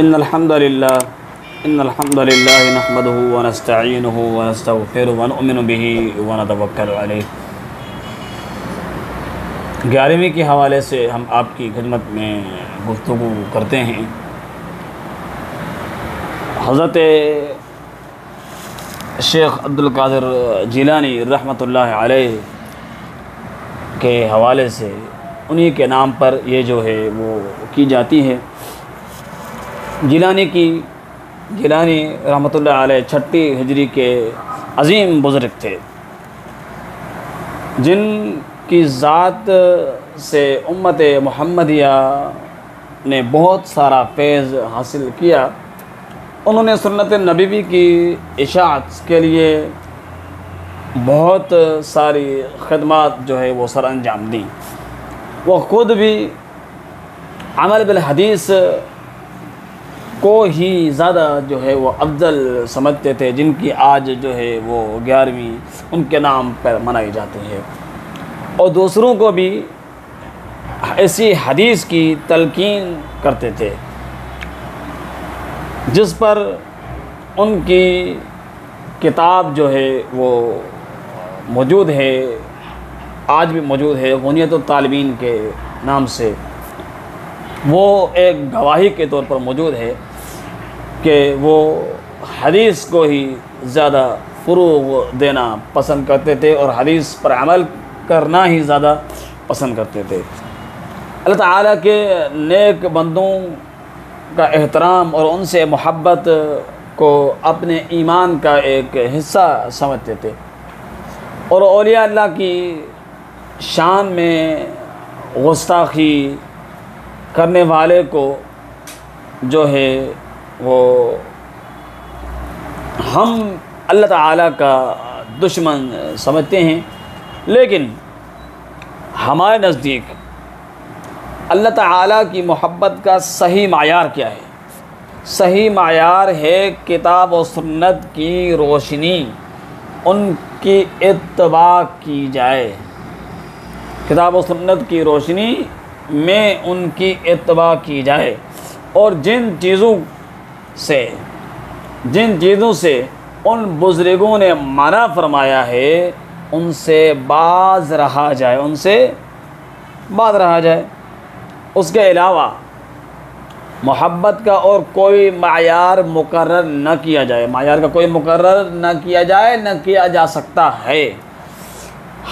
ان الحمد للہ نحمده ونستعینه ونستغفره ونؤمن به ونتوکل علیہ۔ 11ویں کے حوالے سے ہم آپ کی خدمت میں گفتگو کرتے ہیں۔ حضرت شیخ عبدالقادر جیلانی رحمۃ اللہ علیہ کے حوالے سے انہی کے نام پر یہ جو ہے وہ کی جاتی ہے۔ جیلانی رحمۃ اللہ علیہ 6 ہجری کے عظیم بزرگ تھے، جن کی ذات سے امت محمدیہ نے بہت سارا فیض حاصل کیا۔ انہوں نے سنت نبوی کی اشاعت کے لیے بہت ساری خدمات جو ہے وہ سر انجام دیں۔ وہ خود بھی عمل بالحدیث کو ہی زیادہ جو ہے وہ افضل سمجھتے تھے، جن کی آج جو ہے وہ 11ویں ان کے نام پر منائی جاتی ہے، اور دوسروں کو بھی ایسی حدیث کی تلقین کرتے تھے جس پر ان کی کتاب جو ہے وہ موجود ہے، آج بھی موجود ہے، غنیت الطالبین کے نام سے۔ وہ ایک گواہی کے طور پر موجود ہے کہ وہ حدیث کو ہی زیادہ فروغ دینا پسند کرتے تھے اور حدیث پر عمل کرنا ہی زیادہ پسند کرتے تھے۔ اللہ تعالیٰ کے نیک بندوں کا احترام اور ان سے محبت کو اپنے ایمان کا ایک حصہ سمجھتے تھے، اور اولیاء اللہ کی شان میں گستاخی کرنے والے کو جو ہے وہ ہم اللہ تعالیٰ کا دشمن سمجھتے ہیں۔ لیکن ہمارے نزدیک اللہ تعالیٰ کی محبت کا صحیح معیار کیا ہے؟ صحیح معیار ہے کتاب و سنت کی روشنی، ان کی اتباع کی جائے۔ کتاب و سنت کی روشنی میں ان کی اتباع کی جائے، اور جن چیزوں سے ان بزرگوں نے منع فرمایا ہے ان سے باز رہا جائے، اس کے علاوہ محبت کا اور کوئی معیار مقرر نہ کیا جائے، معیار کا کوئی مقرر نہ کیا جائے، نہ کیا جا سکتا ہے۔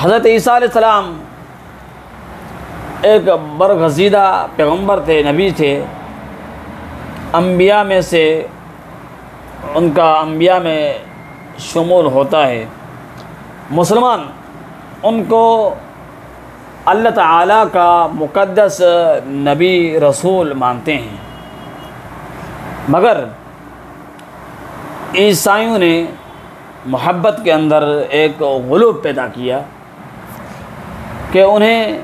حضرت عیسیٰ علیہ السلام ایک برگزیدہ پیغمبر تھے، نبی تھے، انبیاء میں سے ان کا انبیاء میں شمول ہوتا ہے۔ مسلمان ان کو اللہ تعالیٰ کا مقدس نبی رسول مانتے ہیں، مگر عیسائیوں نے محبت کے اندر ایک غلو پیدا کیا کہ انہیں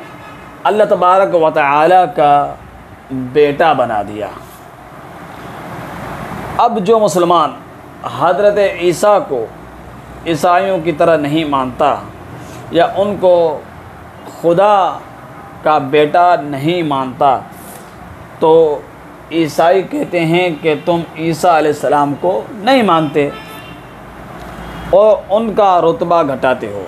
اللہ تبارک و تعالیٰ کا بیٹا بنا دیا۔ اب جو مسلمان حضرت عیسیٰ کو عیسائیوں کی طرح نہیں مانتا یا ان کو خدا کا بیٹا نہیں مانتا، تو عیسائی کہتے ہیں کہ تم عیسیٰ علیہ السلام کو نہیں مانتے اور ان کا رتبہ گھٹاتے ہو۔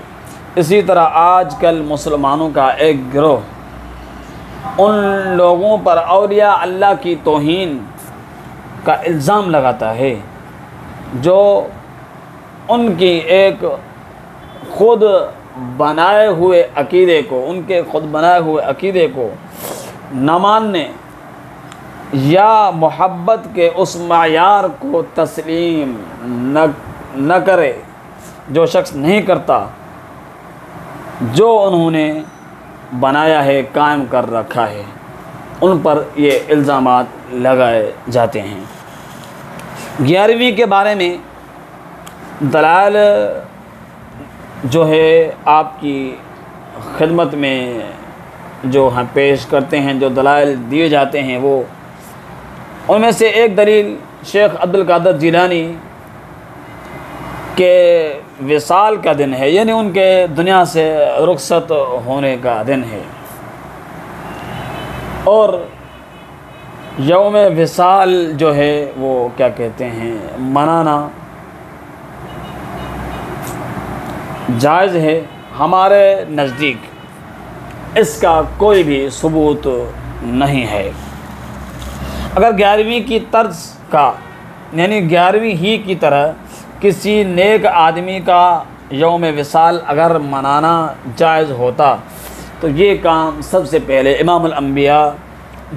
اسی طرح آج کل مسلمانوں کا ایک گروہ ان لوگوں پر اولیاء اللہ کی توہین کا الزام لگاتا ہے جو ان کی ایک خود بنائے ہوئے عقیدے کو نہ ماننے یا محبت کے اس معیار کو تسلیم نہ کرے جو شخص نہیں کرتا جو انہوں نے بنایا ہے، قائم کر رکھا ہے، ان پر یہ الزامات لگائے جاتے ہیں۔ 11ویں کے بارے میں دلائل جو ہے آپ کی خدمت میں جو ہم پیش کرتے ہیں، جو دلائل دیے جاتے ہیں، وہ ان میں سے ایک دلیل شیخ عبدالقادر جیلانی کے وصال کا دن ہے، یعنی ان کے دنیا سے رخصت ہونے کا دن ہے، اور یوم وصال جو ہے وہ کیا کہتے ہیں منانا جائز ہے ہمارے نزدیک، اس کا کوئی بھی ثبوت نہیں ہے۔ اگر 11ویں کی طرز کا یعنی 11ویں ہی کی طرح کسی نیک آدمی کا یوم وصال اگر منانا جائز ہوتا تو یہ کام سب سے پہلے امام الانبیاء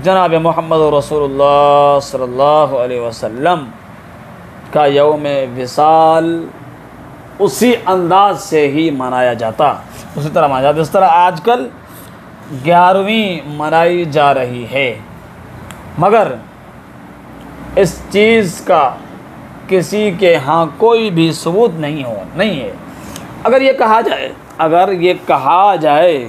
جناب محمد رسول اللہ صلی اللہ علیہ وسلم کا یوم وصال اسی انداز سے ہی منایا جاتا، اسی طرح منایا جاتا جس طرح آج کل 11ویں منائی جا رہی ہے۔ مگر اس چیز کا کسی کے ہاں کوئی بھی ثبوت نہیں ہے۔ اگر یہ کہا جائے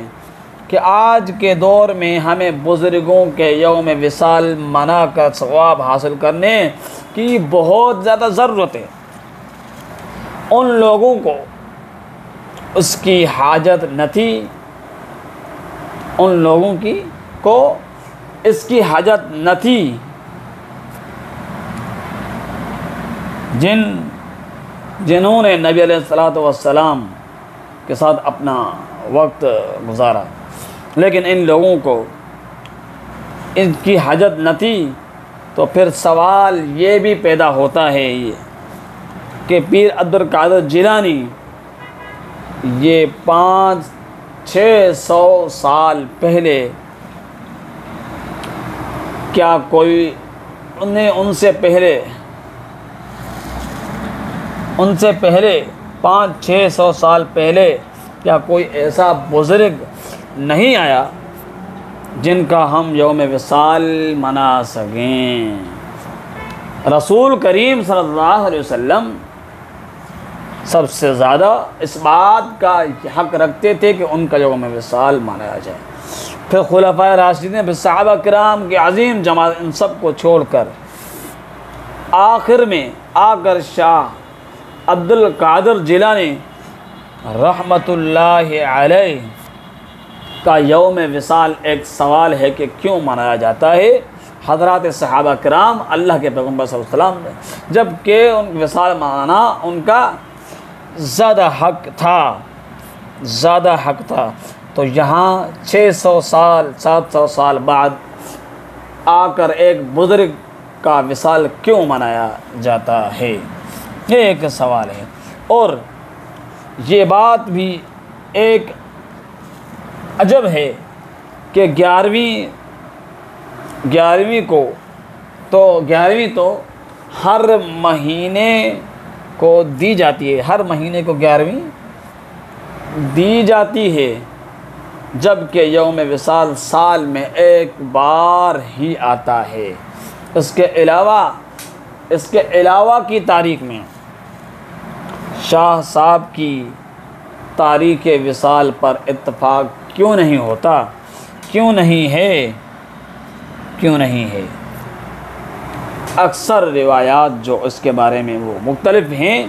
کہ آج کے دور میں ہمیں بزرگوں کے یوم وصال منا کر ثواب حاصل کرنے کی بہت زیادہ ضرورت ہے، ان لوگوں کو اس کی حاجت نہ تھی، ان لوگوں کو اس کی حاجت نہ تھی جنہوں نے نبی علیہ الصلوۃ والسلام کے ساتھ اپنا وقت گزارا، لیکن ان لوگوں کو ان کی حاجت نہ تھی، تو پھر سوال یہ بھی پیدا ہوتا ہے کہ پیر عبد القادر جیلانی یہ 500-600 سال پہلے کیا کوئی ان سے پہلے 500-600 سال پہلے کیا کوئی ایسا بزرگ نہیں آیا جن کا ہم یوم وصال منا سکیں؟ رسول کریم صلی اللہ علیہ وسلم سب سے زیادہ اس بات کا حق رکھتے تھے کہ ان کا یوم وصال منایا جائے۔ پھر خلفائے راشدین، پھر صحابہ کرام کی عظیم جماعت، ان سب کو چھوڑ کر آخر میں آ کر شاہ عبد القادر جیلانی رحمۃ اللہ علیہ کا یوم وصال ایک سوال ہے کہ کیوں منایا جاتا ہے؟ حضرات صحابہ کرام اللہ کے پیغمبر صلی اللہ علیہ وسلم نے، جب کہ ان وصال منانا ان کا زیادہ حق تھا، تو یہاں 700 سال بعد آ کر ایک بزرگ کا وصال کیوں منایا جاتا ہے؟ یہ ایک سوال ہے۔ اور یہ بات بھی ایک عجب ہے کہ 11ویں تو ہر مہینے کو دی جاتی ہے، ہر مہینے کو 11ویں دی جاتی ہے، جبکہ یوم وصال سال میں ایک بار ہی آتا ہے۔ اس کے علاوہ کی تاریخ میں شاہ صاحب کی تاریخ وصال پر اتفاق کیوں نہیں ہوتا؟ کیوں نہیں ہے؟ اکثر روایات جو اس کے بارے میں وہ مختلف ہیں،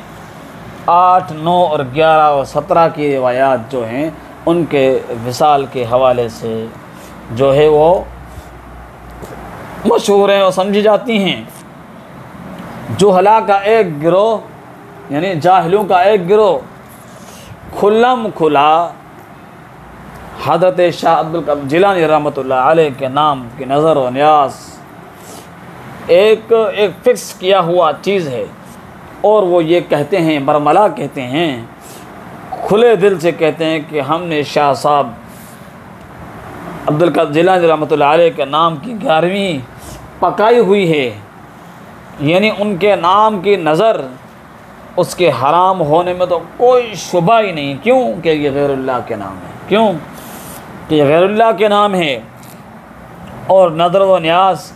8، 9 اور 11 اور 17 کی روایات جو ہیں ان کے وصال کے حوالے سے جو ہے وہ مشہور ہیں اور سمجھی جاتی ہیں۔ جہلا کا ایک گروہ یعنی جاہلوں کا ایک گروہ کھلم کھلا حضرت شاہ عبد القادر جیلانی رحمۃ اللہ علیہ کے نام کی نظر و نیاز ایک فکس کیا ہوا چیز ہے، اور وہ یہ کہتے ہیں، برملا کہتے ہیں، کھلے دل سے کہتے ہیں کہ ہم نے شاہ صاحب عبد القادر جیلانی رحمۃ اللہ علیہ کے نام کی 11ویں پکائی ہوئی ہے، یعنی ان کے نام کی نظر اس کے حرام ہونے میں تو کوئی شبہ ہی نہیں۔ کیوں کہ یہ غیر اللہ کے نام ہے، کیوں کہ یہ غیر اللہ کے نام ہے، اور نظر و نیاز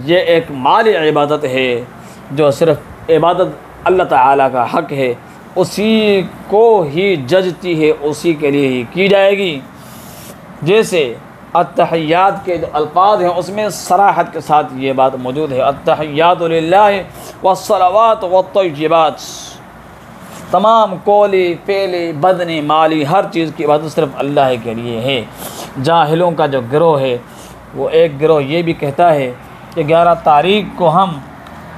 یہ ایک مالی عبادت ہے جو صرف عبادت اللہ تعالیٰ کا حق ہے، اسی کو ہی ججتی ہے، اسی کے لیے ہی کی جائے گی۔ جیسے التحیات کے جو الفاظ ہیں اس میں صراحت کے ساتھ یہ بات موجود ہے، التحیات للہ والصلوات والطیبات، تمام قولی فعلی بدنی مالی ہر چیز کی عبادت صرف اللہ کے لیے ہے۔ جاہلوں کا جو گروہ ہے وہ ایک گروہ یہ بھی کہتا ہے کہ 11 تاریخ کو ہم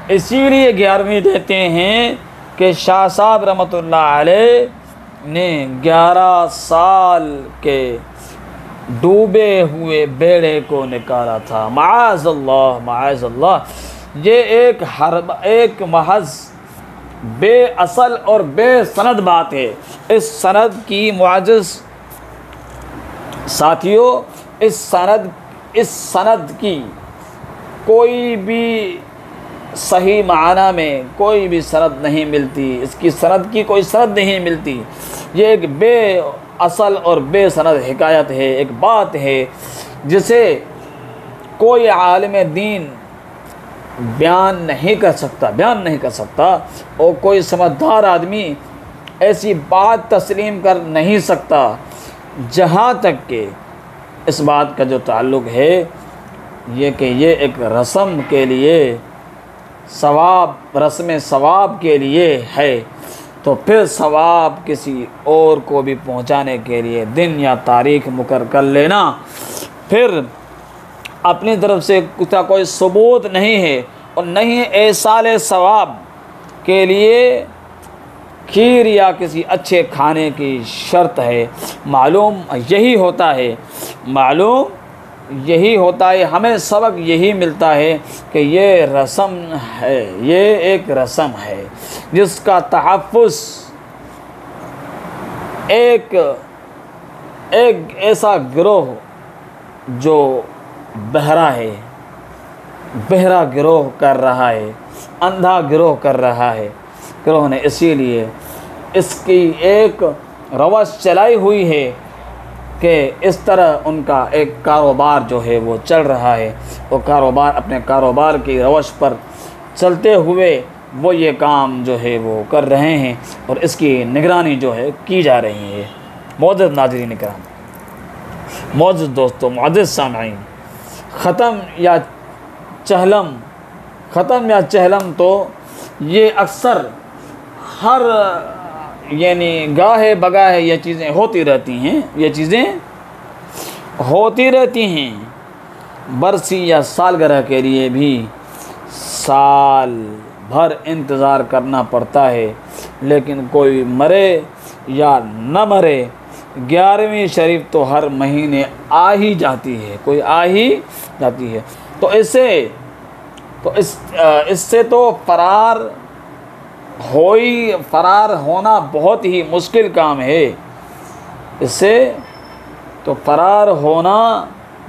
اسی لیے 11ویں دیتے ہیں کہ شاہ صاحب رحمۃ اللہ علیہ نے 11 سال کے ڈوبے ہوئے بیڑے کو نکالا تھا۔ معاذ اللہ، معاذ اللہ، یہ ایک محض بے اصل اور بے سند بات ہے۔ اس سند کی معجز ساتھیوں، اس سند کی کوئی بھی صحیح معنی میں کوئی بھی سند نہیں ملتی، اس کی سند کی کوئی سند نہیں ملتی۔ یہ ایک بے اصل اور بے سند حکایت ہے، ایک بات ہے جسے کوئی عالم دین بیان نہیں کر سکتا اور کوئی سمجھدار آدمی ایسی بات تسلیم کر نہیں سکتا، جہاں تک کہ اس بات کا جو تعلق ہے یہ کہ یہ ایک رسم کے لیے رسم ثواب کے لیے ہے، تو پھر ثواب کسی اور کو بھی پہنچانے کے لیے دن یا تاریخ مقرر کر لینا پھر اپنی طرف سے کوئی ثبوت نہیں ہے، اور نہیں ایصال ثواب کے لیے کھیر یا کسی اچھے کھانے کی شرط ہے۔ معلوم یہی ہوتا ہے، ہمیں سبق یہی ملتا ہے کہ یہ رسم ہے، یہ ایک رسم ہے جس کا تحفظ ایک ایسا گروہ جو بہرا گروہ کر رہا ہے، اندھا گروہ کر رہا ہے۔ گروہ نے اسی لیے اس کی ایک روش چلائی ہوئی ہے کہ اس طرح ان کا ایک کاروبار جو ہے وہ چل رہا ہے، وہ اپنے کاروبار کی روش پر چلتے ہوئے وہ یہ کام جو ہے وہ کر رہے ہیں، اور اس کی نگرانی جو ہے کی جا رہی ہے۔ معزز ناظرین کرام، معزز دوستو، معزز سامعین، ختم یا چہلم تو یہ اکثر ہر گاہے بگاہے یہ چیزیں ہوتی رہتی ہیں۔ برسی یا سالگرہ کے لیے بھی سال بھر انتظار کرنا پڑتا ہے، لیکن کوئی مرے یا نہ مرے 11ویں شریف تو ہر مہینے آ ہی جاتی ہے، تو اس سے تو فرار ہونا بہت ہی مشکل کام ہے، اس سے تو فرار ہونا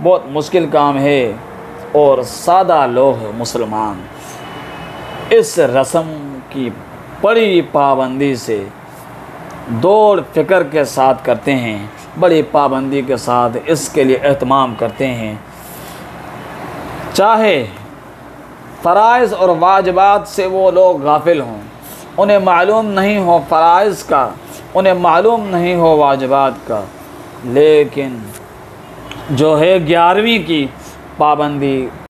بہت مشکل کام ہے، اور سادہ لوگ مسلمان اس رسم کی بڑی پابندی سے دوڑ فکر کے ساتھ کرتے ہیں، بڑی پابندی کے ساتھ اس کے لیے اہتمام کرتے ہیں، چاہے فرائض اور واجبات سے وہ لوگ غافل ہوں، انہیں معلوم نہیں ہو فرائض کا، انہیں معلوم نہیں ہو واجبات کا، لیکن جو ہے 11ویں کی پابندی